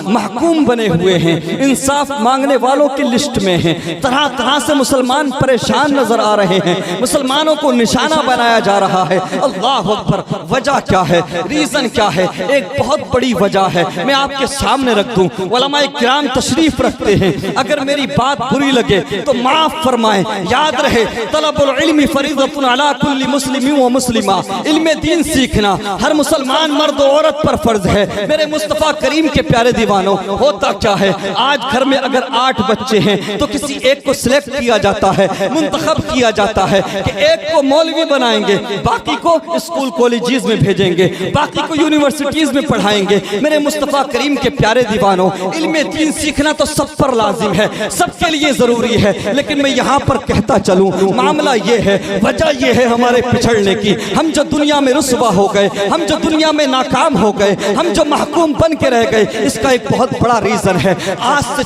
महकूम बने हुए हैं, इंसाफ मांगने वालों की लिस्ट में हैं। तरह तरह से मुसलमान परेशान नजर आ रहे हैं, मुसलमानों को निशाना बनाया जा रहा है। अल्लाह अकबर। वजह क्या है, रीजन क्या है? एक बहुत बड़ी वजह है, मैं आपके सामने रख दूं। उलमाए किराम तशरीफ रखते हैं, अगर मेरी बात बुरी लगे तो माफ फरमाएं। याद रहे, तलबुल इल्मी फरीदतुन अला कुल्ली मुस्लिमिन व मुस्लिमा। इल्मे दीन सीखना हर मुसलमान मर्द और औरत पर फर्ज है। मेरे मुस्तफा करीम के प्यारे दीवानों, होता क्या है, आज घर में अगर 8 बच्चे हैं तो किसी एक को सिलेक्ट किया जाता है, मुंतखब किया जाता है कि एक को मौलवी बनाएंगे, बाकी को स्कूल कॉलेजेस में भेजेंगे, बाकी को यूनिवर्सिटीज में पढ़ाएंगे। मेरे मुस्तफा करीम के प्यारे दीवानों, इल्मे दीन सीखना तो सब पर लाजिम है, सबके लिए जरूरी है। लेकिन मैं यहाँ पर कहता चलूँ, मामला ये है, वजह ये है हमारे पिछड़ने की। हम जो दुनिया में रुस्वा हो गए, हम जो दुनिया में नाकाम हो गए, हम जो महकूम बन के रह गए, इसका एक बहुत बड़ा रीजन है। आज से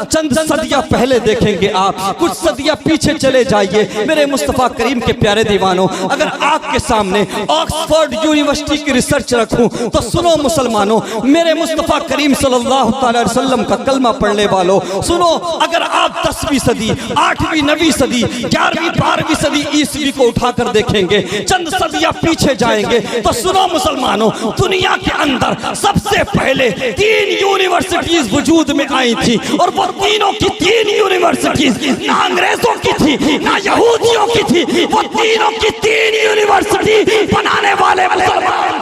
चंद सदियां पहले देखेंगे आप, कुछ सदियां पीछे चले जाइए मेरे मुस्तफा करीम के प्यारे दीवानों। अगर आपके सामने ऑक्सफोर्ड यूनिवर्सिटी की रिसर्च रखूं तो सुनो मुसलमानों, मेरे मुस्तफा करीम सल्लल्लाहु अलैहि वसल्लम का कलमा पढ़ने वालों, सुनो। अगर आप 10वीं सदी, 8वीं 9वीं सदी, 11वीं 12वीं सदी ईस्वी को उठाकर देखेंगे, चंद सदियां पीछे जाएंगे तो सुनो मुसलमानों, दुनिया के अंदर सबसे पहले 3 यूनिवर्सिटीज वजूद में आई थी, और वो तीनों की 3 यूनिवर्सिटीज ना अंग्रेजों की थी ना यहूदियों की थी, वो तीनों की 3 यूनिवर्सिटी बनाने वाले मुसलमान।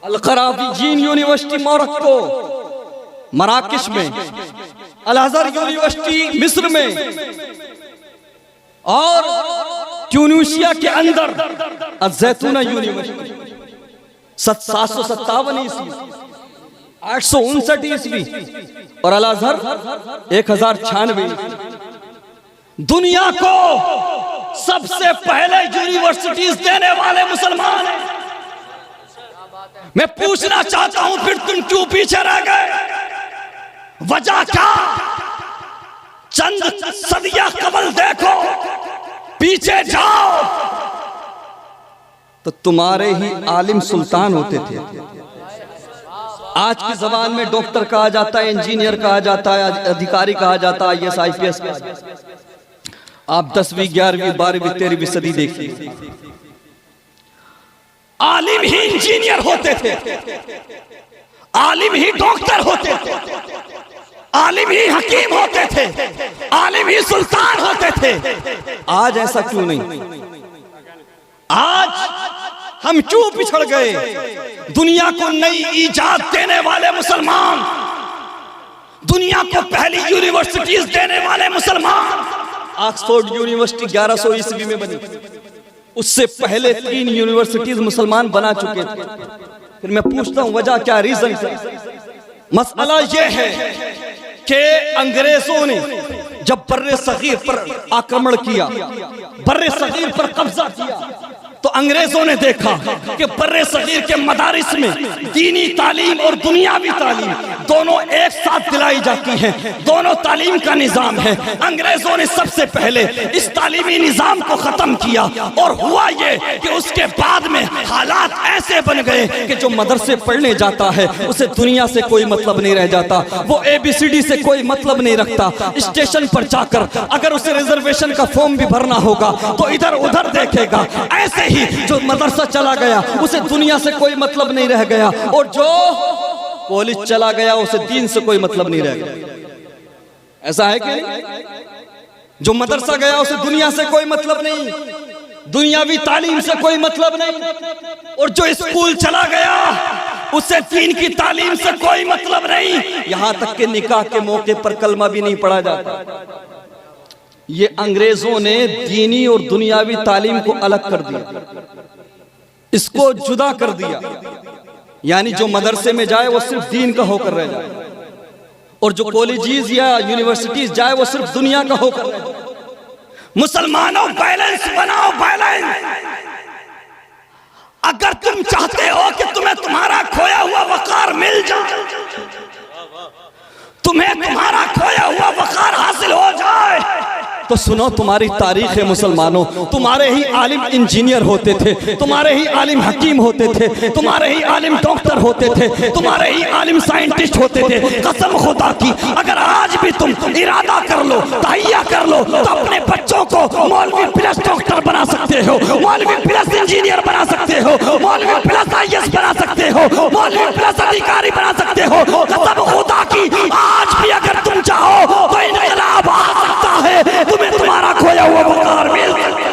अल-क़राज़ीन यूनिवर्सिटी मोरक्को मराकश में, अल-अज़हर यूनिवर्सिटी मिस्र में, और ट्यूनीशिया के अंदर अज़-ज़ैतूना यूनिवर्सिटी 757 ईस्वी, 859 ईस्वी, और अल-अज़हर 1096। दुनिया को सबसे पहले यूनिवर्सिटीज देने वाले मुसलमान हैं। मैं पूछना चाहता हूं, फिर तुम क्यों पीछे रह गए? वजह क्या? चंद सदियां कबल देखो, पीछे जाओ तो तुम्हारे ही आलिम सुल्तान होते थे। आज की जबान में डॉक्टर कहा जाता है, इंजीनियर कहा जाता है, अधिकारी कहा जाता है, IAS IPS। आप 10वीं 11वीं 12वीं 13वीं सदी देखिए, आलिम ही इंजीनियर होते थे, आलिम ही डॉक्टर होते थे, आलिम ही हकीम होते थे, आलिम ही सुल्तान होते थे। आज ऐसा क्यों नहीं? आज हम क्यों पिछड़ गए? दुनिया को नई इजाद देने वाले मुसलमान, दुनिया को पहली यूनिवर्सिटीज देने वाले मुसलमान। ऑक्सफोर्ड यूनिवर्सिटी 1100 ईस्वी में बनी, उससे पहले 3 यूनिवर्सिटीज मुसलमान बना चुके थे। फिर मैं पूछता हूं, वजह क्या, रीजन क्या? मसला यह है कि अंग्रेजों ने जब बर्रे सगीर पर आक्रमण किया, बर्रे सगीर पर कब्जा किया, तो अंग्रेजों ने देखा कि बर्रे सगीर के मदारिस में दीनी तालीम और दुनियावी तालीम दोनों एक साथ दिलाई जाती हैं, दोनों तालीम का निजाम है। अंग्रेजों ने सबसे पहले इस तालीमी निजाम को खत्म किया, और हुआ ये कि उसके बाद में हालात ऐसे बन गए कि जो मदरसे पढ़ने जाता है उसे दुनिया से कोई मतलब नहीं रह जाता, वो ABCD से कोई मतलब नहीं रखता। स्टेशन पर जाकर अगर उसे रिजर्वेशन का फॉर्म भी भरना होगा तो इधर उधर देखेगा। ऐसे ही जो मदरसा चला गया उसे दुनिया से कोई मतलब नहीं रह गया, और जो कॉलेज चला गया उसे दीन से कोई मतलब नहीं रह गया। ऐसा है कि जो मदरसा गया उसे दुनिया से कोई मतलब नहीं, दुनियावी तालीम से कोई मतलब नहीं, और जो स्कूल चला गया उसे दीन की तालीम से कोई मतलब नहीं। यहां तक कि निकाह के मौके पर कलमा भी नहीं पढ़ा जाता। ये अंग्रेजों ने दीनी और दुनियावी तालीम को अलग कर दिया, इसको जुदा कर दिया। यानी जो मदरसे में जाए वो सिर्फ दीन का होकर रह जाए, और जो कॉलेजेस या यूनिवर्सिटीज जाए वो सिर्फ दुनिया का होकर रह जाए। मुसलमानों, बैलेंस बनाओ, बैलेंस। अगर तुम चाहते हो कि तुम्हें तुम्हारा खोया हुआ वकार मिल जाए, तुम्हें तुम्हारा खोया हुआ वकार हासिल हो जाए, तो सुनो तुम्हारी तारीख है मुसलमानों, तुम्हारे ही आलिम इंजीनियर होते थे, तुम्हारे ही आलिम हकीम होते थे, तुम्हारे ही आलिम डॉक्टर होते थे, तुम्हारे ही आलिम साइंटिस्ट होते थे। कसम खुदा की अगर आज भी तुम इरादा कर लो, तहिया कर लो, तो अपने बच्चों को मौलवी प्लस डॉक्टर बना सकते हो, मौलवी प्लस इंजीनियर बना सकते हो, मौलवी प्लस IAS बना सकते हो, मौलवी प्लस अधिकारी बना सकते हो। कसम खुदा की आज भी अगर तुम चाहो तो इनकलाब आ सकता है, तुम्हें तुम्हारा खोया हुआ वकार मिल सकता है।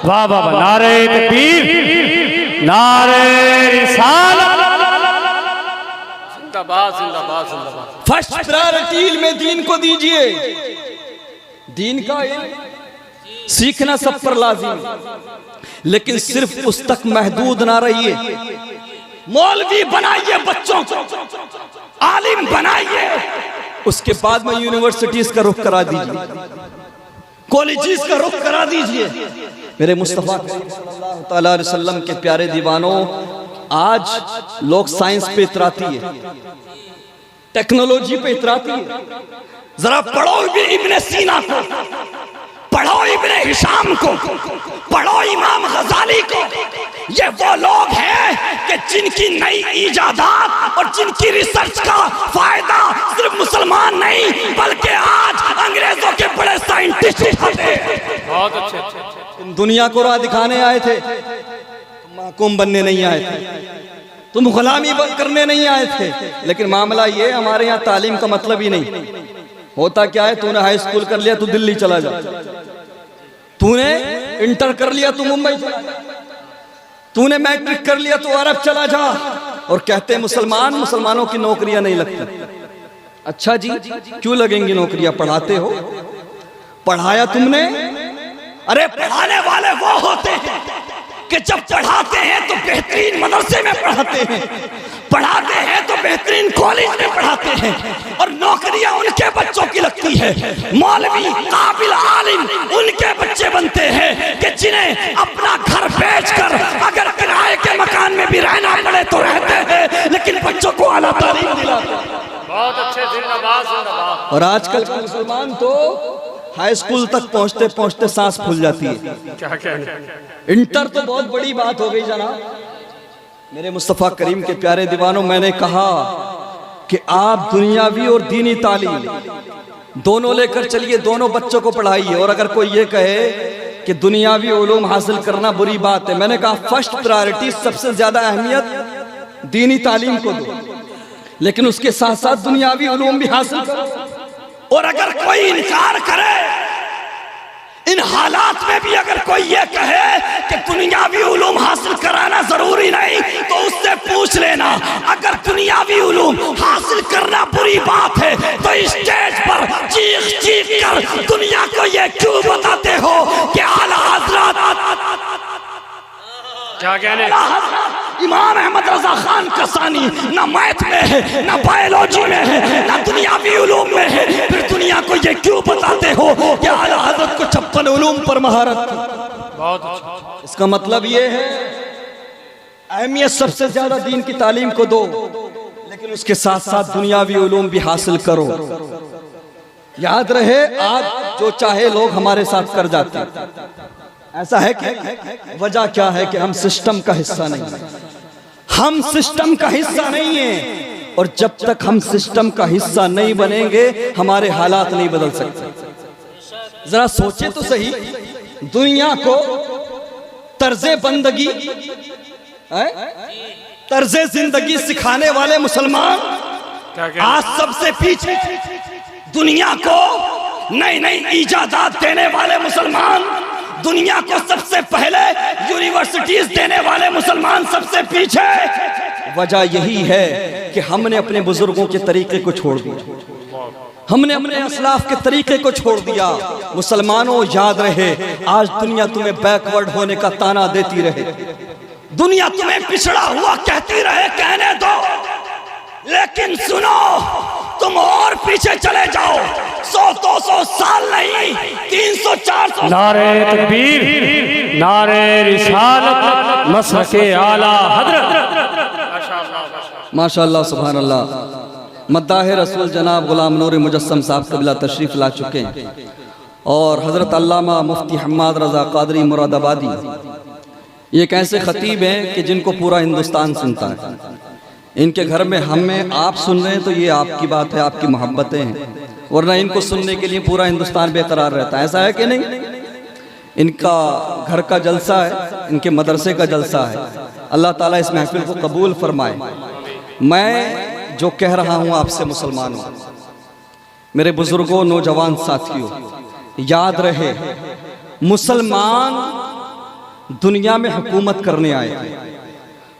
वाह वाह वाह, नारे तकबीर, नारे रिसालत, जिंदाबाद जिंदाबाद जिंदाबाद। फर्स्ट प्रायोरिटी में दीन को दीजिए। दीन का सीखना सब पर लाजिम, लेकिन सिर्फ उस तक महदूद ना रहिए। मौलवी बनाइए बच्चों को, आलिम बनाइए, उसके बाद में यूनिवर्सिटीज का रुख करा दीजिए, कॉलेजेस का रुख करा दीजिए। मेरे मुस्तफा सल्लल्लाहु तआला अलैहि वसल्लम के प्यारे दीवानों, आज लोग साइंस पे इतराती है, टेक्नोलॉजी पे इतराती है। जरा पढ़ो इब्ने सीना को, पढ़ो इब्ने हिशाम को, पढ़ो इमाम गजाली को। ये वो लोग हैं कि जिनकी नई इजादात और जिनकी रिसर्च का फायदा सिर्फ मुसलमान नहीं बल्कि आज अंग्रेजों के बड़े साइंटिस्ट उठाते हैं। बहुत अच्छे। तुम दुनिया को राह दिखाने आए थे, तुम महकूम बनने नहीं आए थे, तुम गुलामी करने नहीं आए थे। लेकिन मामला ये, हमारे यहाँ तालीम का मतलब ही नहीं। होता क्या है, तूने हाई स्कूल कर लिया तो दिल्ली चला जा, तूने इंटर कर लिया तो मुंबई चला जा, तूने मैट्रिक कर लिया तो अरब चला जा। और कहते हैं मुसलमानों की नौकरियां नहीं लगती। अच्छा जी, क्यों लगेंगी नौकरियां? पढ़ाते हो, पढ़ाया तुमने। अरे पढ़ाने वाले वो होते हैं कि जब पढ़ाते हैं तो बेहतरीन मदरसे में पढ़ाते हैं, पढ़ाते हैं तो बेहतरीन कॉलेज में पढ़ाते हैं, और नौकरियां उनके बच्चों की लगती है। मौलवी काबिल आलिम उनके बच्चे बनते हैं कि जिन्हें अपना घर बेचकर अगर किराए के मकान में भी रहना पड़े तो रहते हैं, लेकिन बच्चों को आला तालीम दिलाते हैं। बहुत अच्छे, जिंदाबाद जिंदाबाद। और आजकल के मुसलमान तो हाई स्कूल तक पहुंचते पहुंचते सांस फूल जाती है। क्या कहने, इंटर तो बहुत बड़ी बात हो गई जनाब। मेरे मुस्तफा करीम के प्यारे दीवानों, मैंने कहा कि आप दुनियावी और दीनी तालीम दोनों लेकर चलिए, दोनों बच्चों को पढ़ाइए। और अगर कोई ये कहे कि दुनियावी उलूम हासिल करना बुरी बात है, मैंने कहा फर्स्ट प्रायोरिटी, सबसे ज्यादा अहमियत दीनी तालीम को दो, लेकिन उसके साथ साथ दुनियावी उलूम भी हासिल करो। और अगर कोई इनकार करे, इन हालात में भी अगर कोई ये कहे कि दुनियावी उलूम हासिल कराना जरूरी नहीं, तो उससे पूछ लेना, अगर दुनियावी उलूम हासिल करना बुरी बात है तो स्टेज पर चीख चीख कर दुनिया को ये क्यों बताते हो कि आला हज़रत, क्या कहने, इमाम अहमद रजा खान कसानी ना मैथ में है, ना बायोलॉजी में है, ना दुनियावी उलूम में है, फिर दुनिया को ये क्यों बताते हो कि आला हज़रत को 56 उलूम पर महारत थी? बहुत अच्छा। इसका मतलब ये है, अहमियत सबसे ज्यादा दीन की तालीम को दो, लेकिन उसके साथ साथ दुनियावी उलूम भी हासिल करो। याद रहे, आज जो चाहे लोग हमारे साथ कर जाते हैं। ऐसा है कि वजह क्या है कि हम सिस्टम का हिस्सा नहीं हैं। हम सिस्टम का हिस्सा नहीं है, और जब तक हम सिस्टम का हिस्सा नहीं बनेंगे हमारे हालात नहीं बदल सकते। जरा सोचे तो सही, दुनिया को तर्जे बंदगी, तर्जे जिंदगी सिखाने वाले मुसलमान आज सबसे पीछे, दुनिया को नई नई इजादात देने वाले मुसलमान, दुनिया को सबसे पहले यूनिवर्सिटीज देने वाले मुसलमान सबसे पीछे। वजह यही है कि हमने अपने बुजुर्गों के तरीके को छोड़ दिया, हमने अपने असलाफ के तरीके को छोड़ दिया। मुसलमानों याद रहे, आज दुनिया तुम्हें बैकवर्ड होने का ताना देती रहे, दुनिया तुम्हें पिछड़ा हुआ कहती रहे, कहने दो, लेकिन सुनो, तुम और पीछे चले जाओ, 100-200 साल नहीं, 300-400। नारे तकबीर, नारे रिसालत, मसलके आला हज़रत। माशाअल्लाह, सुभान अल्लाह। मद्दाह रसूल जनाब गुलाम नूर मुजस्सम साहब क़िबला तशरीफ ला चुके हैं। और हज़रत अल्लामा मुफ्ती हम्माद रज़ा क़ादरी मुरादाबादी ये एक ऐसे ख़तीब हैं कि जिनको पूरा हिंदुस्तान सुनता है। इनके घर में हमें आप सुन रहे हैं तो ये आपकी बात है, आपकी मोहब्बतें हैं, वरना इनको सुनने के लिए पूरा हिंदुस्तान बेकरार रहता है। ऐसा है कि नहीं? इनका घर का जलसा है, इनके मदरसे का जलसा है। अल्लाह ताला इस महफिल को कबूल फरमाए। मैं जो कह रहा हूँ आपसे मुसलमानों, मेरे बुजुर्गों, नौजवान साथियों, याद रहे मुसलमान दुनिया में हुकूमत करने आए थे,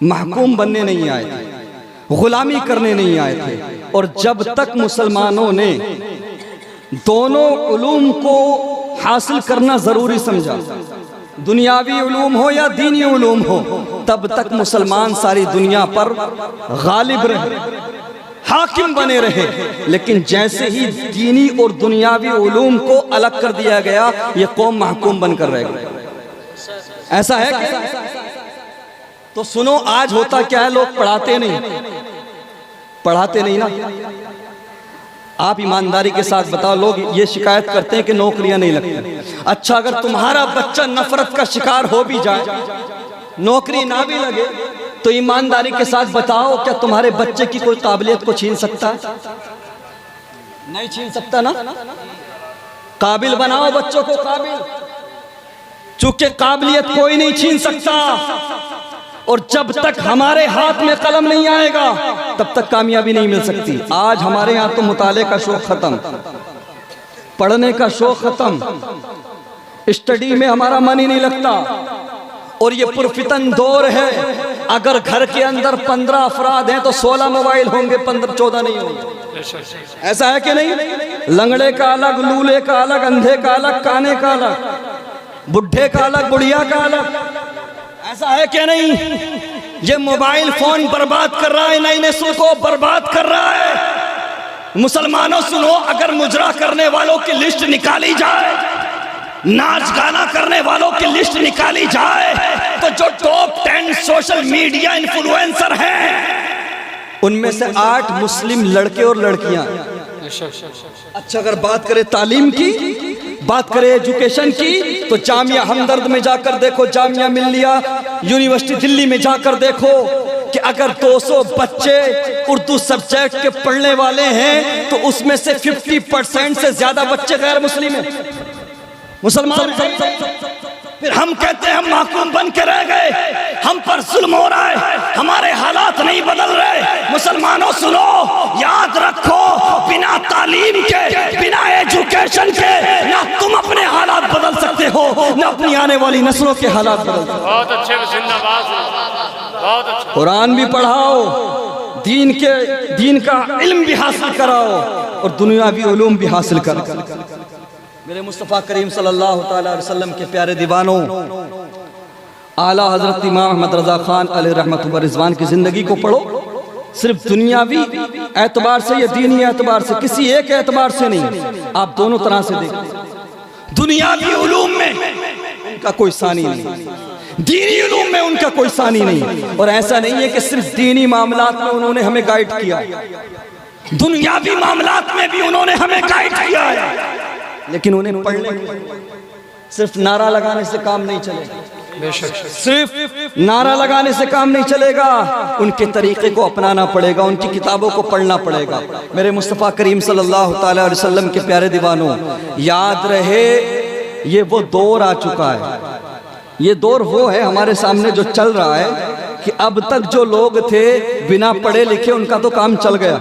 महकूम बनने नहीं आए थे, गुलामी करने नहीं आए थे। और जब तक मुसलमानों ने दोनों उलूम को हासिल करना जरूरी समझा, दुनियावी उलूम हो या दीनी उलूम हो, तब तक मुसलमान सारी दुनिया पर गालिब रहे, हाकिम बने रहे। लेकिन जैसे ही दीनी और दुनियावी उलूम को अलग कर दिया गया, ये कौम महकूम बनकर रह गई। ऐसा है क्या? तो सुनो, आज होता क्या है, लोग पढ़ाते नहीं ना। आप ईमानदारी के साथ बताओ, लोग ये शिकायत करते हैं कि नौकरियां नहीं लगती। अच्छा, अगर तुम्हारा बच्चा नफरत का शिकार हो भी जाए, नौकरी ना भी लगे, तो ईमानदारी के साथ बताओ, क्या तुम्हारे बच्चे की कोई काबिलियत को छीन सकता है? नहीं छीन सकता ना। काबिल बनाओ बच्चों को, काबिल, चूंकि काबिलियत कोई नहीं छीन सकता। और जब तक हमारे हाथ में कलम नहीं आएगा, तब तक कामयाबी नहीं मिल सकती। आज हमारे यहाँ तो मुताले का शौक खत्म, पढ़ने का शौक खत्म, स्टडी में हमारा मन ही नहीं लगता। और ये पुरफितन दौर है। अगर घर के अंदर 15 अफराद हैं तो 16 मोबाइल होंगे, 15-14 नहीं होंगे। ऐसा है कि नहीं? लंगड़े का अलग, लूले का अलग, अंधे का अलग, काने का अलग, बुढ़े का अलग, बुढ़िया का अलग। ऐसा है कि नहीं? ये मोबाइल फोन बर्बाद कर रहा है, नई नस्ल को बर्बाद कर रहा है। मुसलमानों सुनो, अगर मुजरा करने वालों की लिस्ट निकाली जाए, नाच गाना करने वालों की लिस्ट निकाली जाए, तो जो टॉप 10 सोशल मीडिया इन्फ्लुएंसर हैं, उनमें से 8 मुस्लिम लड़के और लड़कियां। अच्छा, अगर बात करें तालीम की, बात करें एजुकेशन की, तो जामिया हमदर्द में जाकर देखो, जामिया मिल्लिया यूनिवर्सिटी दिल्ली में जाकर देखो कि अगर 200 बच्चे उर्दू सब्जेक्ट के पढ़ने वाले हैं, तो उसमें से 50% से ज्यादा बच्चे गैर मुस्लिम हैं, मुसलमान। फिर हम कहते हैं हम महकूम बन के रह गए, हम पर जुल्म हो रहा है, हमारे हालात नहीं बदल रहे। मुसलमानों सुनो, याद रखो, बिना तालीम के, बिना एजुकेशन के ना तुम अपने हालात बदल सकते हो, ना अपनी आने वाली नस्लों के हालात बदल सकते हो। बहुत अच्छे, जिंदाबाद, बहुत अच्छा। कुरान भी पढ़ाओ, दीन का इल्म भी हासिल कराओ, और दुनियावी उलूम भी हासिल कराओ। मेरे मुस्तफ़ा करीम सल्लल्लाहु अलैहि वसल्लम के प्यारे दीवानों, आला हजरत इमाम अहमद रज़ा खान अलैहि रहमत व रिज़वान की ज़िंदगी को पढ़ो। सिर्फ दुनियावी एतबार से या दीनी एतबार से, किसी एक एतबार से नहीं, आप दोनों तरह से देखो। दुनियावी उलूम में उनका कोई सानी नहीं, दीनी उलूम में उनका कोई सानी नहीं। और ऐसा नहीं है कि सिर्फ दीनी मामलात में उन्होंने हमें गाइड किया, दुनियावी मामलात में भी उन्होंने हमें गाइड किया है। लेकिन उन्हें पढ़ने, सिर्फ नारा लगाने से काम नहीं चलेगा, सिर्फ नारा लगाने से काम नहीं चलेगा, उनके तरीके को अपनाना पड़ेगा, उनकी किताबों को पढ़ना पड़ेगा। मेरे मुस्तफ़ा करीम सल्लल्लाहु अलैहि वसल्लम के प्यारे दीवानों, याद रहे ये वो दौर आ चुका है, ये दौर वो है हमारे सामने जो चल रहा है कि अब तक जो लोग थे बिना पढ़े लिखे, उनका तो काम चल गया,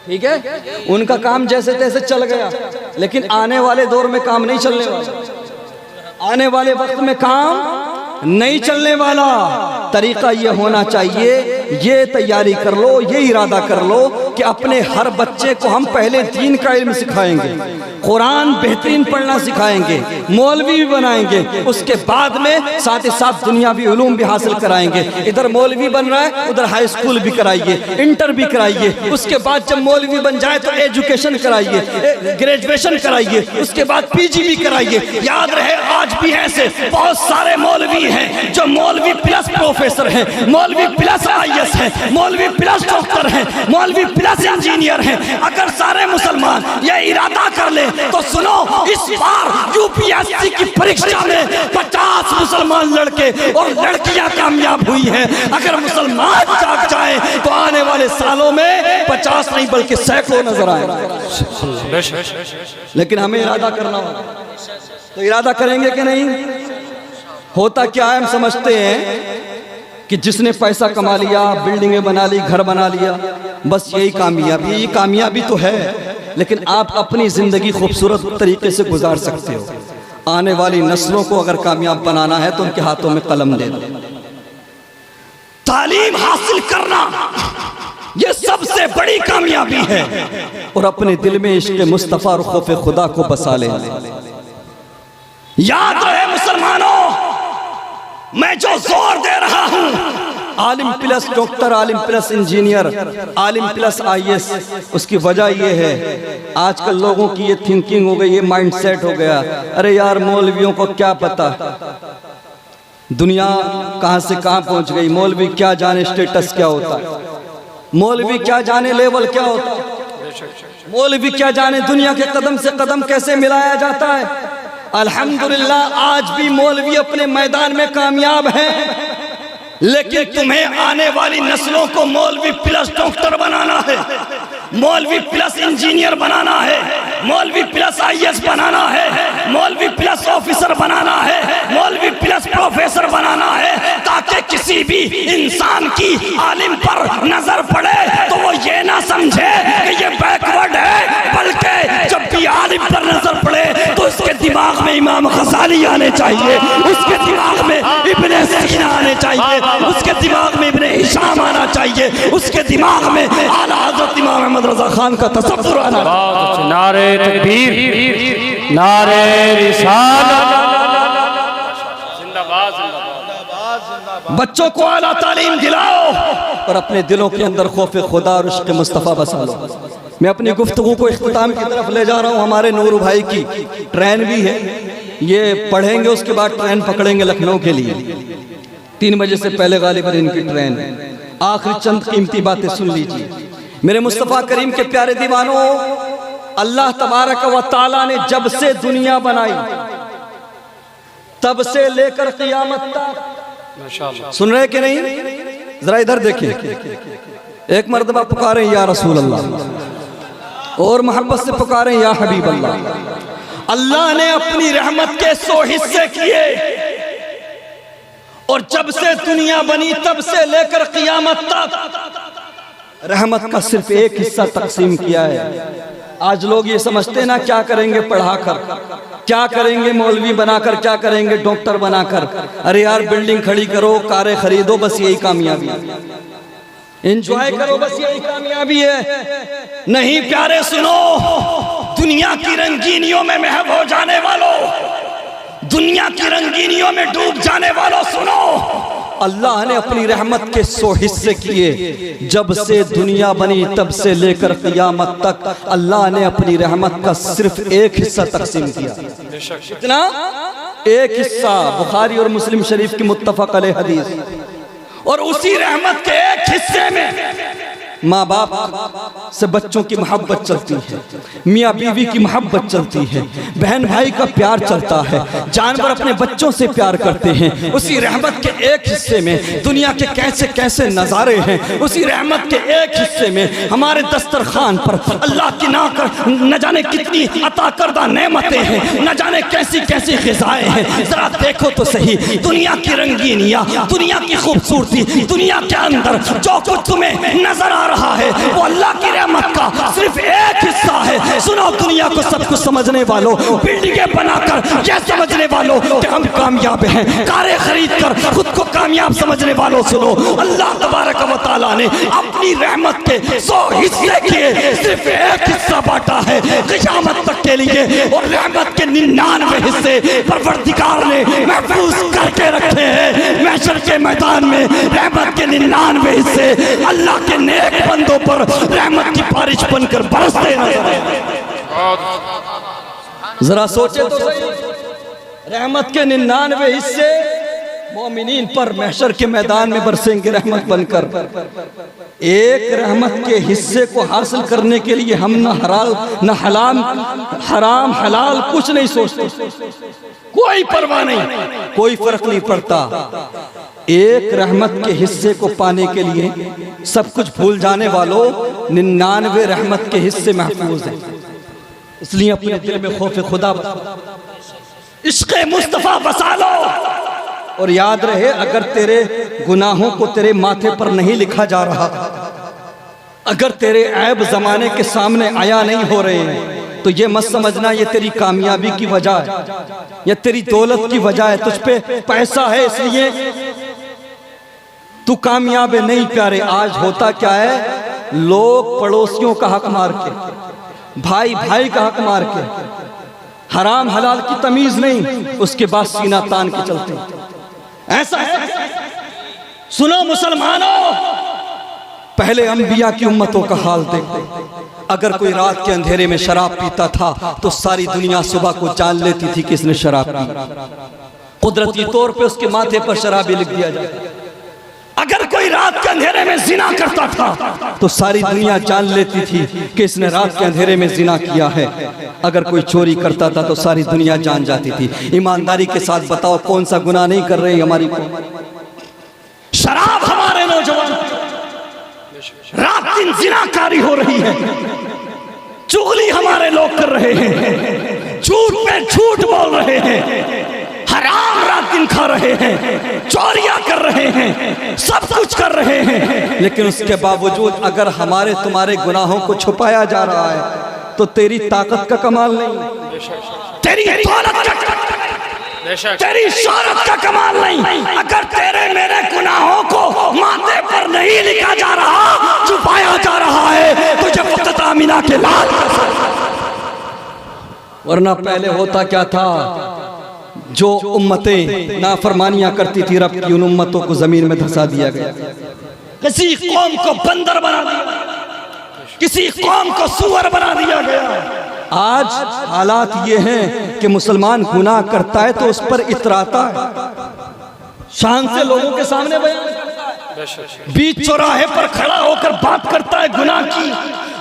ठीक है, उनका काम जैसे तैसे चल गया। लेकिन आने वाले दौर में काम नहीं चलने वाला, आने वाले वक्त में काम नहीं चलने वाला। तरीका ये होना चाहिए, ये तैयारी कर लो, ये इरादा कर लो कि अपने हर बच्चे को हम पहले दीन का इल्म सिखाएंगे, कुरान बेहतरीन पढ़ना सिखाएंगे, मौलवी भी बनाएंगे, उसके बाद में साथ ही साथ दुनियावी उलूम भी हासिल कराएंगे। इधर मौलवी बन रहा है, उधर हाई स्कूल भी कराइए, इंटर भी कराइए, उसके बाद जब मौलवी बन जाए तो एजुकेशन कराइए, ग्रेजुएशन कराइए, उसके बाद पीजी भी कराइए। याद रहे आज भी ऐसे बहुत सारे मौलवी हैं जो मौलवी प्लस प्रोफेसर हैं, मौलवी प्लस IAS हैं, मौलवी प्लस डॉक्टर हैं, मौलवी प्लस प्लस इंजीनियर हैं। अगर सारे मुसलमान ये इरादा कर ले तो सुनो, इस बार यूपीएससी की परीक्षा में 50 मुसलमान लड़के और लड़कियां कामयाब हुई हैं। अगर मुसलमान जाग जाए तो आने वाले सालों में 50 नहीं बल्कि सैकड़ों नजर आए। लेकिन हमें इरादा करना होगा, तो इरादा करेंगे कि नहीं? होता क्या है, हम समझते हैं कि जिसने पैसा कमा लिया, बिल्डिंगें बना ली, घर बना लिया, बस यही कामयाबी। ये कामयाबी तो है, लेकिन आप अपनी जिंदगी खूबसूरत तरीके से गुजार सकते हो। आने वाली नस्लों को अगर कामयाब बनाना है तो उनके हाथों में कलम दे दो। तालीम हासिल करना ये सबसे बड़ी कामयाबी है, और अपने दिल में इश्क़ मुस्तफ़ा और खौफ खुदा को बसा ले। याद रहे मुसलमानों, मैं जो जोर दे रहा हूं, आलिम प्लस डॉक्टर, आलिम प्लस इंजीनियर, आलिम प्लस आईएएस, उसकी वजह यह है आजकल लोगों की ये थिंकिंग हो गई, ये माइंडसेट हो गया, अरे यार मौलवियों को क्या पता, दुनिया कहां से कहां पहुंच गई, मौलवी क्या जाने स्टेटस क्या होता है, मौलवी क्या जाने लेवल क्या होता है, मौलवी क्या जाने दुनिया के कदम से कदम कैसे मिलाया जाता है। अल्हम्दुलिल्लाह आज भी मौलवी अपने मैदान में कामयाब हैं, लेकिन तुम्हें आने वाली नस्लों को मौलवी प्लस डॉक्टर बनाना है, मौलवी प्लस इंजीनियर बनाना है, मौलवी प्लस आईएएस बनाना है, मौलवी प्लस ऑफिसर बनाना है, मौलवी प्लस प्रोफेसर बनाना है, ताकि किसी भी इंसान की आलिम पर नजर पड़े तो वो ये ना समझे कि ये बैकवर्ड है, बल्कि जब भी आलिम पर नजर पड़े तो उसके दिमाग में इमाम गजाली आने चाहिए, उसके दिमाग में इब्ने सीना आने चाहिए, उसके दिमाग में इब्ने हिशाम आना चाहिए, उसके दिमाग में आला हज़रत इमाम अहमद रज़ा खान का तसव्वुर आना। नारे तकबीर, नारे रिसालत, जिंदाबाद जिंदाबाद। बच्चों को आला तालीम दिलाओ और अपने दिलों के अंदर खौफ खुदा और इश्क़ मुस्तफ़ा बसा लो। मैं अपनी गुफ्तगू को इख्तिताम की तरफ ले जा रहा हूँ। हमारे नूर भाई की ट्रेन भी है, ये पढ़ेंगे उसके बाद ट्रेन पकड़ेंगे लखनऊ के लिए, 3 बजे से पहले गालिबन इनकी ट्रेन। आखिरी चंद कीमती बातें सुन लीजिए मेरे मुस्तफ़ा करीम के प्यारे दीवानों। अल्लाह तबारक व तआला ने जब से दुनिया बनाई तब से लेकर क़यामत तक, सुन रहे कि नहीं, जरा इधर देखिए, एक मर्तबा पुकारे या रसूल अल्लाह और मोहब्बत से पुकारे या हबीब अल्लाह। अल्लाह ने अपनी रहमत के 100 हिस्से किए, और जब से दुनिया बनी तब से लेकर क़यामत तक रहमत का सिर्फ एक हिस्सा तकसीम किया है। आज लोग ये समझते ना क्या करेंगे पढ़ाकर, क्या करेंगे मौलवी बनाकर, क्या करेंगे डॉक्टर बनाकर। अरे यार बिल्डिंग खड़ी करो, कारें खरीदो, बस यही कामयाबी है, एंजॉय करो, बस यही कामयाबी है। नहीं प्यारे सुनो, दुनिया की रंगीनियों में महव हो जाने वालों, दुनिया की रंगीनियों में डूब जाने वालों, सुनो, अल्लाह ने अपनी रहमत के 100 हिस्से किए। जब से दुनिया बनी तब से लेकर क़यामत तक अल्लाह ने अपनी रहमत का सिर्फ एक हिस्सा तकसीम किया। कितना? एक हिस्सा। बुखारी और मुस्लिम शरीफ की मुत्तफ़क़ अलैह हदीस। और उसी रहमत के एक हिस्से में माँ बाप से बच्चों की मोहब्बत चलती है, मियाँ बीवी की मोहब्बत चलती है, बहन भाई का प्यार चलता है, जानवर अपने बच्चों से प्यार करते हैं। उसी रहमत के एक हिस्से में दुनिया के कैसे कैसे नज़ारे हैं, उसी रहमत के एक हिस्से में हमारे दस्तरखान पर अल्लाह की न जाने कितनी अता करदा नेमतें हैं, न जाने कैसी कैसी ग़िज़ाएं हैं। जरा देखो तो सही, दुनिया की रंगीनियाँ, दुनिया की खूबसूरती, दुनिया के अंदर जो कुछ तुम्हें नजर आ रहा है वो अल्लाह की रहमत का सिर्फ एक हिस्सा है। सुनो दुनिया को सब कुछ समझने वालों, बिल्डिंगें बनाकर यह समझने वालों कि हम कामयाब हैं, कारें खरीद कर खुद को कामयाब समझने वालों, सुनो अल्लाह तबारक व तआला ने अपनी रहमत के 100 हिस्से किए, सिर्फ एक हिस्सा बांटा है क़यामत तक के लिए, और रहमत के 99 हिस्से परवरदिगार ने महफूज करके रखे हैं। महशर के मैदान में रहमत के 99 हिस्से अल्लाह के नेक बंदों पर रहमत की बारिश बनकर बरसते नजर आए। जरा सोचे तो सही, रहमत के 99 हिस्से मोमिनीन पर महशर के मैदान में बरसेंगे रहमत बनकर। एक रहमत के हिस्से को हासिल करने के लिए हम न हराम हलाल कुछ नहीं सोचते, कोई परवाह नहीं, कोई फर्क नहीं पड़ता। एक रहमत के हिस्से को पाने के लिए सब कुछ भूल जाने वालों 99 रहमत के हिस्से महफूज हैं। इसलिए अपने दिल में खौफ खुदा, इश्क़ मुस्तफ़ा बसा लो। और याद रहे, अगर तेरे गुनाहों को तेरे माथे पर नहीं लिखा जा रहा, अगर तेरे ऐब जमाने के सामने आया नहीं हो रहे हैं, तो ये मत समझना ये तेरी कामयाबी की वजह है या तेरी दौलत की वजह है। तुझ पे पैसा है इसलिए तू कामयाब है, नहीं प्यारे। आज होता क्या है, लोग पड़ोसियों का हक मार के, भाई भाई का हक मार के, हराम हलाल की तमीज नहीं, उसके बाद सीना तान के चलते हैं। ऐसा है। सुनो मुसलमानों, पहले अंबिया की उम्मतों का हाल देखो। अगर कोई रात के अंधेरे में शराब पीता था तो सारी दुनिया सुबह को जान लेती थी कि इसने शराब पी। कुदरती तौर पे उसके माथे पर शराबी लिख दिया जाए। अगर कोई रात के अंधेरे में जिना करता था तो सारी दुनिया जान लेती थी कि इसने रात के अंधेरे में जिना किया है। अगर कोई चोरी करता था तो सारी दुनिया जान जाती थी। ईमानदारी के साथ बताओ, कौन सा गुनाह नहीं कर रहे हमारी? शराब हमारे नौजवान, रात दिन जिनाकारी हो रही है, चुगली हमारे लोग कर रहे हैं, झूठ पे झूठ बोल रहे हैं, हराम रात दिन खा रहे हैं, चोरियां कर रहे हैं, सब कुछ कर रहे हैं। लेकिन उसके बावजूद अगर हमारे तुम्हारे गुनाहों को छुपाया जा रहा है तो तेरी ताकत का कमाल नहीं, तेरी दौलत का, तेरी शोहरत का कमाल नहीं। अगर तेरे मेरे गुनाहों को माथे पर नहीं लिखा जा रहा, छुपाया जा रहा है, तुझे फकत आमिना के लाल। वरना पहले होता क्या था, जो उम्मतें नाफरमानियां करती थी रब की, उन उम्मतों को जमीन में धंसा दिया गया। किसी कौम को बंदर बना दिया, किसी कौम को सुअर बना दिया गया। आज हालात ये हैं कि मुसलमान गुनाह करता है तो उस पर इतराता है, शान से लोगों के सामने बयान करता है, बीच चौराहे पर खड़ा होकर बात करता है गुनाह की,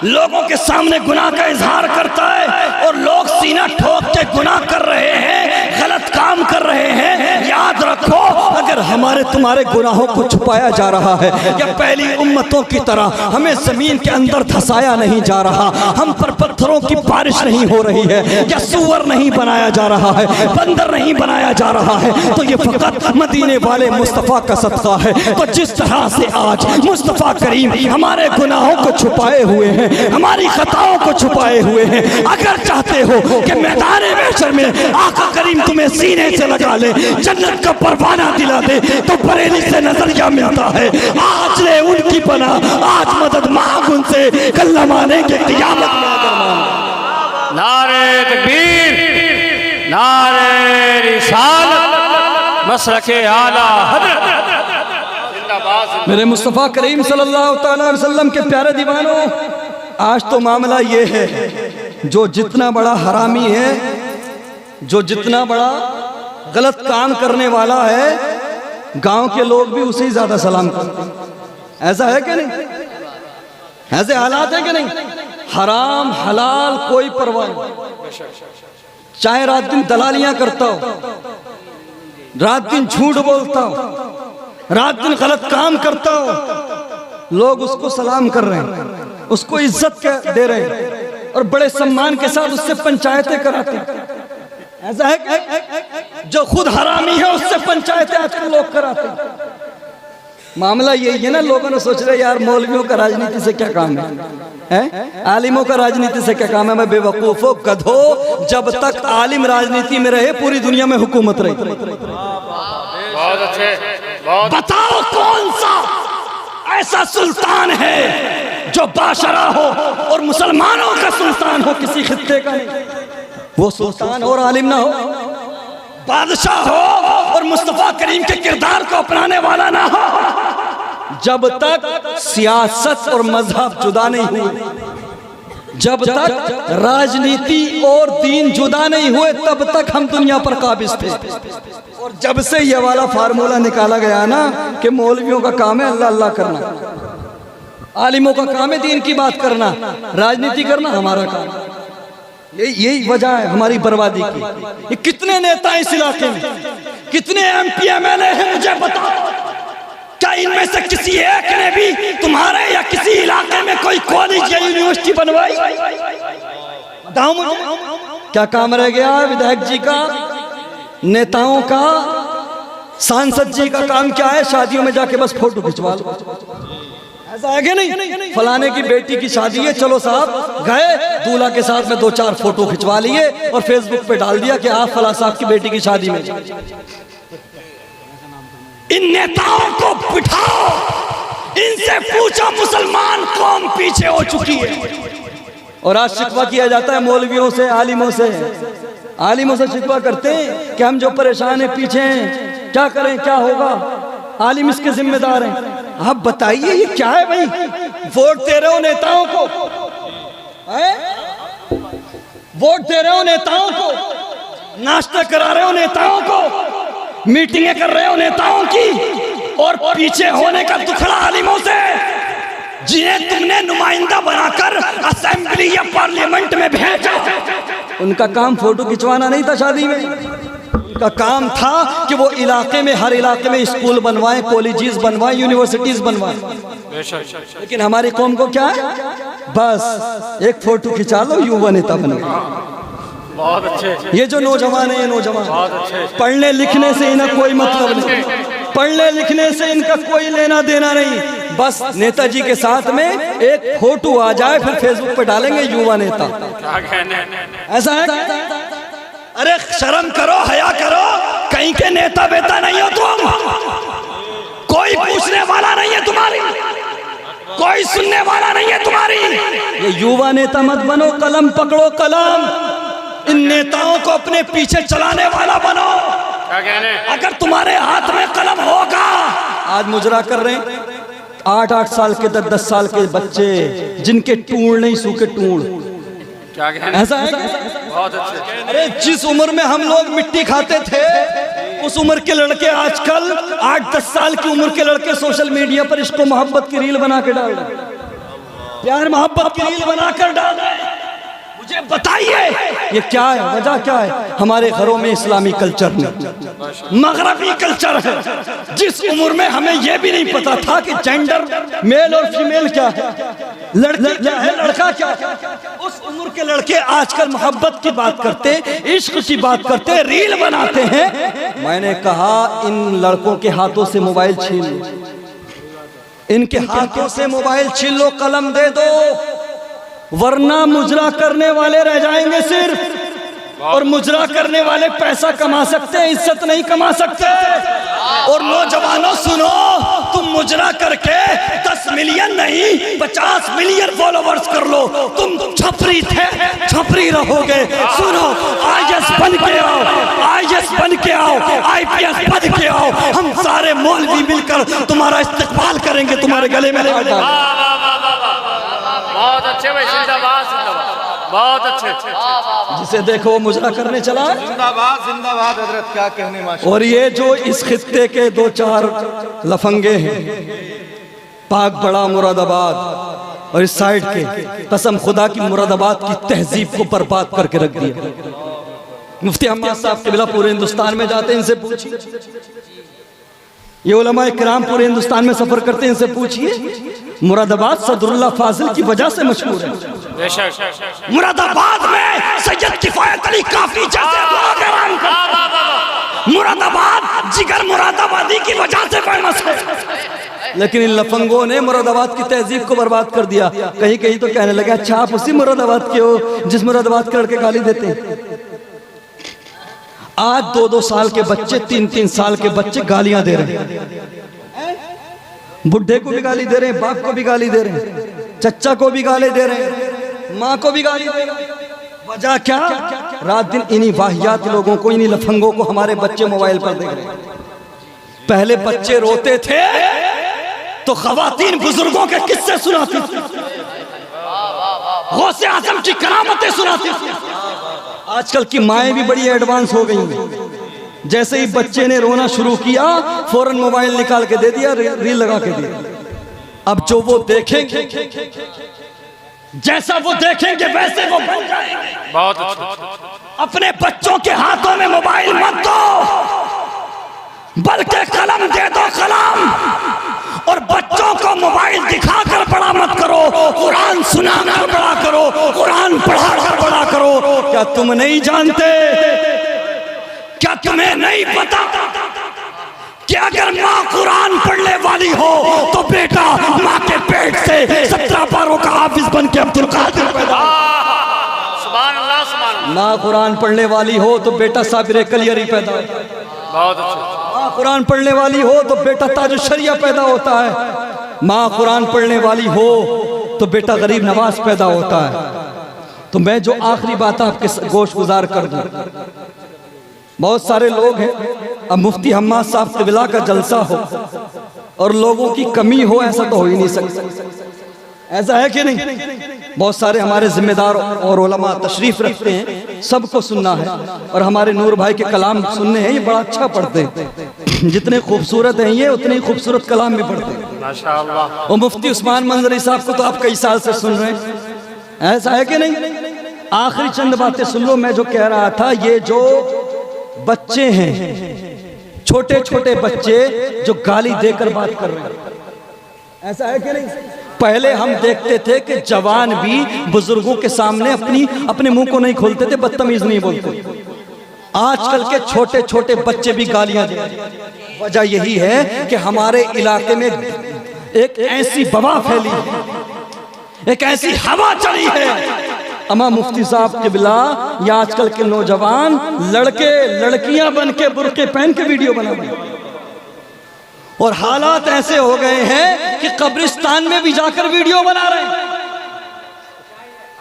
लोगों के सामने गुनाह का इजहार करता है, और लोग सीना ठोक के गुनाह कर रहे हैं, गलत काम कर रहे हैं। याद रखो, अगर हमारे तुम्हारे गुनाहों को छुपाया जा रहा है या पहली उम्मतों की तरह हमें जमीन के अंदर धंसाया नहीं जा रहा, हम पर पत्थरों की बारिश नहीं हो रही है, या सुअर नहीं बनाया जा रहा है, बंदर नहीं बनाया जा रहा है, तो ये फकत मदीने वाले मुस्तफ़ा का सदका है। तो जिस तरह से आज मुस्तफ़ा करीम हमारे गुनाहों को छुपाए हुए हैं, हमारी खताओं को छुपाए हुए हैं, अगर चाहते हो कि मैदान महशर में आका करीम तुम्हें सीने से लगा ले, जन्नत का परवाना दिला दे, तो बरेली से नजरिया मिलता है। आज ले उनकी पना, आज मदद मांग उनसे, कल्ला मानेंगे क़यामत में अगर मांगे। नारे तकबीर, नारे रिसालत, मसलके आला हज़रत। मेरे मुस्तफ़ा करीम सल्लल्लाहु अलैहि वसल्लम के प्यारे दीवानों, आज तो मामला ये है, जो जितना बड़ा हरामी है, जो जितना बड़ा गलत काम करने वाला है, गांव के लोग भी उसे ही ज्यादा सलाम करते हैं। ऐसा है कि नहीं? ऐसे हालात है कि नहीं? हराम हलाल कोई परवाह नहीं, चाहे रात दिन दलालियां करता हो, रात दिन झूठ बोलता हो, रात दिन गलत काम करता हो, लोग उसको सलाम कर रहे हैं, उसको इज्जत दे रहे हैं, और बड़े सम्मान के साथ उससे पंचायतें कराते हैं। ऐसा है, जो खुद हरामी है उससे पंचायतें आजकल लोग कराते हैं। मामला यही है ना, लोगों ने सोच रहे यार मौलवियों का राजनीति से क्या काम है? आलिमों का राजनीति से क्या काम है? मैं बेवकूफो गधो, जब तक आलिम राजनीति में रहे पूरी दुनिया में हुकूमत रही। बहुत अच्छे, बताओ कौन सा ऐसा सुल्तान है जो बाशरा हो और मुसलमानों का सुल्तान हो, किसी खित्ते का नहीं। वो सुल्तान और आलिम ना हो, बादशाह हो और मुस्तफा करीम के किरदार को अपनाने वाला ना हो। जब तक सियासत और मजहब जुदा नहीं हुए, जब तक राजनीति और दीन जुदा नहीं हुए तब तक हम दुनिया पर काबिज थे। और जब से ये वाला फार्मूला निकाला गया ना कि मौलवियों का काम है अल्लाह अल्लाह करना, आलिमों का काम है दीन की बात करना, राजनीति करना हमारा काम, यही वजह है हमारी बर्बादी की। ये कितने नेता इस इलाके में, कितने MP MLA हैं मुझे बताओ, क्या इनमें से किसी एक ने भी तुम्हारे या किसी इलाके में कोई कॉलेज या यूनिवर्सिटी बनवाई? बताओ मुझे, क्या काम रह गया विधायक जी का, नेताओं का, सांसद जी का काम क्या है? शादियों में जाके बस फोटो खिंचवा लो, ऐसा है कि नहीं? फलाने की बेटी की शादी है, चलो साहब गए, दूल्हा के साथ में 2-4 फोटो खिंचवा लिए और फेसबुक पे डाल दिया कि आप फला साहब की बेटी की शादी में। इन नेताओं को बिठाओ, इनसे पूछो मुसलमान कौम पीछे हो चुकी है। और आज शिकवा किया जाता है मौलवियों से, आलिमों से। आलिमों से शिकवा करते हैं कि हम जो परेशान है पीछे हैं, क्या करें, क्या होगा, आलिम इसके जिम्मेदार हैं। आप बताइए ये क्या है भाई? वोट दे रहे हो नेताओं को, वोट दे रहे हो नेताओं को, नाश्ता करा रहे हो नेताओं को, मीटिंगें कर रहे हो नेताओं की, और पीछे होने का दुखड़ा आलिमों से, जिन्हें तुमने नुमाइंदा बनाकर असेंबली या पार्लियामेंट में भेजा। उनका काम फोटो खिंचवाना नहीं था शादी में, उनका काम था कि वो इलाके में, हर इलाके में स्कूल बनवाएं, कॉलेजेस बनवाएं, यूनिवर्सिटीज बनवाएं। लेकिन हमारी कौम को क्या है, बस एक फोटो खिंचा लो, युवा नेता बन गए। बहुत अच्छे। ये जो नौजवान है, ये नौजवान पढ़ने लिखने से इन्हें कोई मतलब नहीं, पढ़ने लिखने से इनका कोई लेना देना नहीं, बस नेताजी के साथ में एक फोटो आ जाए फिर फेसबुक पे डालेंगे युवा नेता। ऐसा है? अरे शर्म करो, हया करो, कहीं के नेता बेता नहीं हो तुम, कोई पूछने वाला नहीं है तुम्हारी, कोई सुनने वाला नहीं है तुम्हारी। ये युवा नेता मत बनो, कलम पकड़ो, कलम, इन नेताओं को अपने पीछे चलाने वाला बनो। क्या कहने? अगर तुम्हारे हाथ में कलम होगा, आज मुजरा कर रहे हैं 8-8 साल के 10-10 साल के बच्चे जिनके टूण नहीं सूखे टूण। क्या कहने? ऐसा है? बहुत अच्छे। अरे जिस उम्र में हम लोग मिट्टी खाते थे, उस उम्र के लड़के आजकल 8-10 साल की उम्र के लड़के सोशल मीडिया पर इसको मोहब्बत की रील बना के डाल रहे, प्यार मोहब्बत की रील बनाकर डाल रहे। मुझे बताइए ये क्या है, वजह क्या है? हमारे घरों में इस्लामी कल्चर नहीं, मगरबी कल्चर है। जिस उम्र में हमें यह भी नहीं पता था कि जेंडर मेल और फीमेल क्या है, लड़की क्या है, लड़का क्या है, उस उम्र के लड़के आजकल मोहब्बत की बात करते, इश्क की बात करते, रील बनाते हैं। मैंने कहा इन लड़कों के हाथों से मोबाइल छीन लो, इनके हाथों से मोबाइल छीन लो, कलम दे दो, वरना मुजरा करने वाले रह जाएंगे सिर्फ, और मुजरा करने वाले पैसा कमा सकते हैं, इज्जत नहीं कमा सकते। और नौजवानों सुनो, तुम मुजरा करके 10 मिलियन नहीं 50 मिलियन फॉलोवर्स कर लो, तुम छपरी थे, छपरी रहोगे। सुनो, IAS बन के आओ, IAS बन के आओ, IPS बन के आओ, हम सारे मौलवी मिलकर तुम्हारा इस्तेमाल करेंगे, तुम्हारे गले में हाथ डालेंगे। बहुत अच्छे भाई, जिंदाबाद जिंदाबाद, बहुत अच्छे। जिसे देखो वो मुजरा करने चला, जिंदाबाद जिंदाबाद हजरत, क्या कहने माशा। और ये जो इस खित्ते के 2-4 लफंगे हैं, पाक बड़ा मुरादाबाद और इस साइड के, कसम खुदा की मुरादाबाद की तहजीब को बर्बाद करके रख दिया। मुफ्ती अहमद साहब के बिला पूरे हिंदुस्तान में जाते हैं, इनसे पूछिए, ये उलमाए किराम पूरे हिंदुस्तान में सफर करते हैं, इनसे पूछिए, मुरादाबाद सदरुल्लाह फाजिल की वजह से मशहूर है। मुरादाबाद में सैयद किफायत अली काफी जैसे लोग हैं, मुरादाबाद जिगर मुरादाबादी की वजह से फेमस है। लेकिन इन लफंगों ने मुरादाबाद की तहजीब को बर्बाद कर दिया। कहीं कहीं तो कहने लगे अच्छा आप उसी मुरादाबाद के हो जिस मुरादाबाद के लड़के गाली देते हैं। आज 2-2 साल के बच्चे, 3-3 साल के बच्चे गालियां दे रहे हैं, बुढ़े को भी गाली दे रहे हैं, बाप को भी गाली दे रहे हैं, चच्चा को भी गाली दे रहे हैं, माँ को भी गाली दे रहे हैं। वजह क्या? रात दिन इन्हीं वाहियात लोगों को, इन्हीं लफंगों को हमारे बच्चे मोबाइल पर देख रहे हैं। पहले बच्चे रोते थे तो खवातीन बुजुर्गों के किस्से सुनाती थी, गौसे आजम की करामतें सुनाती थी। आजकल की माएँ भी बड़ी एडवांस हो गई हैं। जैसे ही बच्चे ने रोना शुरू किया फौरन मोबाइल निकाल के दे दिया, रील लगा के दिया। अब जो वो देखेंगे, जैसा वो देखेंगे वैसे वो बन जाएंगे। बहुत अच्छा। अपने बच्चों के हाथों में मोबाइल मत दो, बल्कि कलम दे दो, कलम। और बच्चों को मोबाइल दिखाकर बड़ा मत करो, कुरान सुनाकर बड़ा करो, कुरान पढ़ाकर बड़ा करो। क्या तुम नहीं जानते, क्या तुम्हें नहीं पता कि अगर माँ कुरान पढ़ने वाली हो तो बेटा माँ के पेट से 17 पारों का हाफिज बन के अब्दुल कादिर पैदा। सुभान अल्लाह, सुभान अल्लाह। माँ कुरान पढ़ने वाली हो तो बेटा साबिर कलियरी पैदा होता है। बहुत अच्छा। माँ कुरान पढ़ने वाली हो तो बेटा ताजुश शरिया पैदा होता है। माँ कुरान पढ़ने वाली हो तो बेटा गरीब नवाज पैदा होता है। तो मैं जो आखिरी बात आपके गोश गुजार कर दूं, बहुत सारे लोग हैं, अब मुफ्ती हम्माद साहब क़िबला का जलसा हो और लोगों की कमी हो, ऐसा तो हो ही नहीं सकता। ऐसा है कि नहीं? बहुत सारे हमारे जिम्मेदार और उलमा तशरीफ रखते हैं, सबको सुनना है और हमारे नूर भाई के कलाम सुनने हैं। ये बड़ा अच्छा पढ़ते हैं, जितने खूबसूरत हैं ये उतने ही खूबसूरत कलाम भी पढ़ते हैं माशाअल्लाह। और मुफ्ती उस्मान मंजरी साहब को तो आप कई साल से सुन रहे हैं, ऐसा है कि नहीं? आखिरी चंद बातें सुन लो। मैं जो कह रहा था, ये जो बच्चे हैं, छोटे छोटे बच्चे जो गाली देकर बात कर रहे हैं, ऐसा है कि नहीं? पहले हम देखते थे कि जवान भी बुजुर्गों के सामने अपने मुंह को नहीं खोलते थे, बदतमीज नहीं बोलते। आजकल के छोटे छोटे बच्चे भी गालियां देते हैं। वजह यही है कि हमारे इलाके में एक ऐसी वबा फैली है, एक ऐसी हवा चली है। अमा मुफ्ती साहब क़िबला या आजकल के नौजवान लड़के लड़कियां बन के बुर्के पहन के वीडियो बना रहे हैं और हालात ऐसे हो गए हैं कि कब्रिस्तान में भी जाकर वीडियो बना रहे हैं।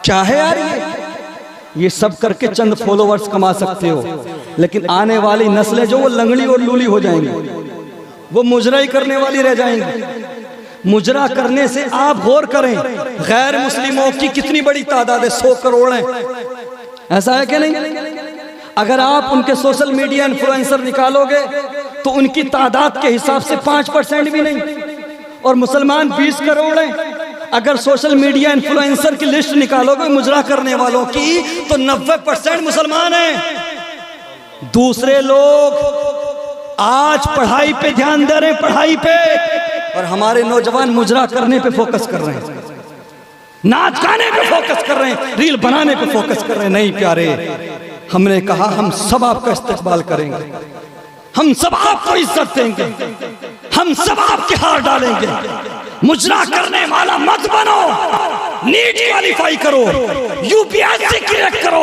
क्या है यार ये सब करके चंद फॉलोवर्स कमा सकते हो, लेकिन आने वाली नस्लें जो वो लंगड़ी और लूली हो जाएंगी, वो मुजरा ही करने वाली रह जाएंगी। मुजरा करने से आप गौर करें, गैर मुस्लिमों की कितनी बड़ी तादाद है, 100 करोड़ है, ऐसा है कि नहीं? अगर आप उनके सोशल मीडिया इन्फ्लुएंसर निकालोगे तो उनकी तादाद के हिसाब से 5% भी नहीं, और मुसलमान 20 करोड़ हैं। अगर सोशल मीडिया इन्फ्लुएंसर की लिस्ट निकालोगे मुजरा करने वालों की तो 90% मुसलमान हैं। दूसरे लोग आज पढ़ाई पे ध्यान दे रहे हैं, पढ़ाई पे, और हमारे नौजवान मुजरा करने पे फोकस कर रहे हैं, नाच गाने पे फोकस कर रहे हैं, रील बनाने पे फोकस कर रहे हैं। नहीं प्यारे, हमने कहा हम सब आपका इस्तेकबाल करेंगे, हम सब आपको इज्जत देंगे, हम सब आपके हार डालेंगे। मुजरा करने वाला मत बनो, नीट क्वालिफाई करो, यूपीएससी क्रैक करो,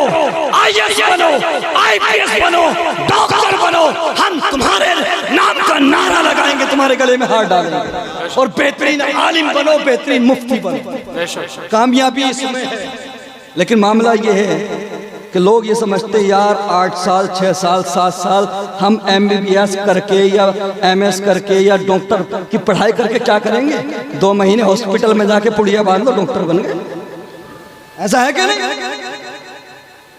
आईएएस बनो, आईपीएस बनो, डॉक्टर बनो। हम तुम्हारे नाम का नारा लगाएंगे, तुम्हारे गले में हार डालेंगे, और बेहतरीन आलिम बनो, बेहतरीन मुफ्ती बनो। कामयाबी इसमें है। लेकिन मामला ये है कि लोग ये समझते यार 8 साल 6 साल 7 साल हम MBBS करके या MS करके या डॉक्टर की पढ़ाई करके क्या करेंगे? 2 महीने हॉस्पिटल में जाके पुड़िया बांध लो, डॉक्टर बन गए। ऐसा है क्या? नहीं।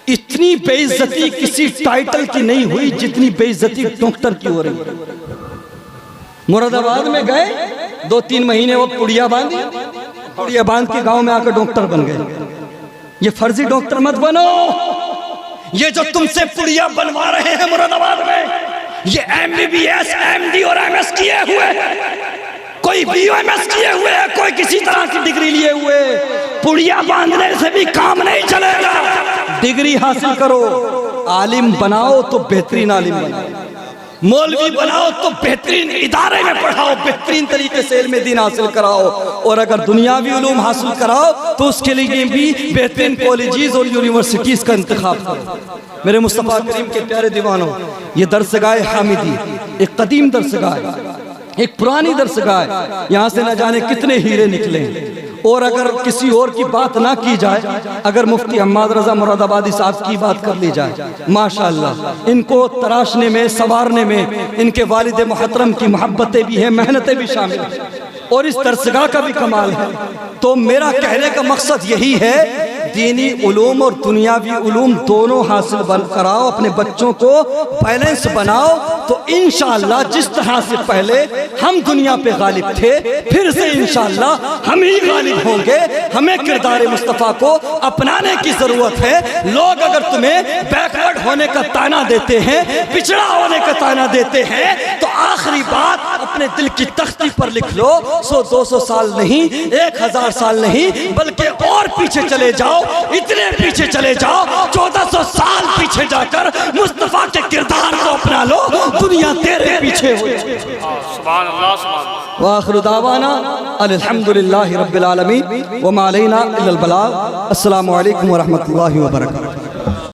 इतनी बेइज्जती किसी टाइटल की नहीं हुई जितनी बेइज्जती डॉक्टर की हो रही है। मुरादाबाद में गए, 2-3 महीने वो पुड़िया बांधी, पुड़िया बांध के गांव में आकर डॉक्टर बन गए। ये फर्जी डॉक्टर मत बनो। ये जो तुमसे पुड़िया बनवा रहे हैं मुरादाबाद में, ये MBBS MD और MS किए हुए, कोई BOMS किए हुए है, कोई किसी तरह की डिग्री लिए हुए। पुड़िया बांधने से भी काम नहीं चलेगा। डिग्री हासिल करो, आलिम बनाओ तो बेहतरीन आलिम बनाओ, मौलवी बनाओ तो बेहतरीन इदारे में पढ़ाओ, बेहतरीन तरीके से इल्म दीन हासिल कराओ, और अगर दुनियावी उलूम हासिल कराओ तो उसके लिए भी बेहतरीन कॉलेजेस और यूनिवर्सिटीज का इंतखाब करो। मेरे मुस्तफ़ा करीम के प्यारे दीवानों, ये दरसगाह हामिदी एक कदीम दरसगाह है, एक पुरानी दरसगाह है। यहाँ से न जाने कितने हीरे निकले हैं। और अगर किसी और की बात ना की जाए, अगर मुफ्ती हम्माद रजा मुरादाबादी साहब की बात कर ली जाए, माशाअल्लाह इनको तराशने में, संवारने में इनके वालिद मुहतरम की मोहब्बतें भी हैं, मेहनतें भी शामिल हैं, और इस दरसगाह का भी कमाल है। तो मेरा कहने का मकसद यही है, दीनी उलूम और दुनियावी उलूम दोनों हासिल कराओ, अपने बच्चों को बैलेंस बनाओ, तो इंशाअल्लाह जिस तरह से पहले हम दुनिया पे गालिब थे, फिर से इंशाअल्लाह हम ही गालिब होंगे। हमें किरदार मुस्तफ़ा को अपनाने की जरूरत है। लोग अगर तुम्हें बैकवर्ड होने का ताना देते हैं, पिछड़ा होने का ताना देते हैं, तो आखिरी बात अपने दिल की तख्ती पर लिख लो, 100-200 साल नहीं, 1000 साल नहीं, बल्कि और पीछे चले जाओ, इतने पीछे चले जाओ, 1400 साल पीछे जाकर मुस्तफा के किरदार को अपना लो, दुनिया तेरे पीछे हो। सुभान अल्लाह सुभान अल्लाह। व आखिरु दावाना अल्हम्दुलिल्लाहि रब्बिल आलमीन व मा अलैना इल्लल बलाग। अस्सलामु अलैकुम व रहमतुल्लाहि व बरकातहू।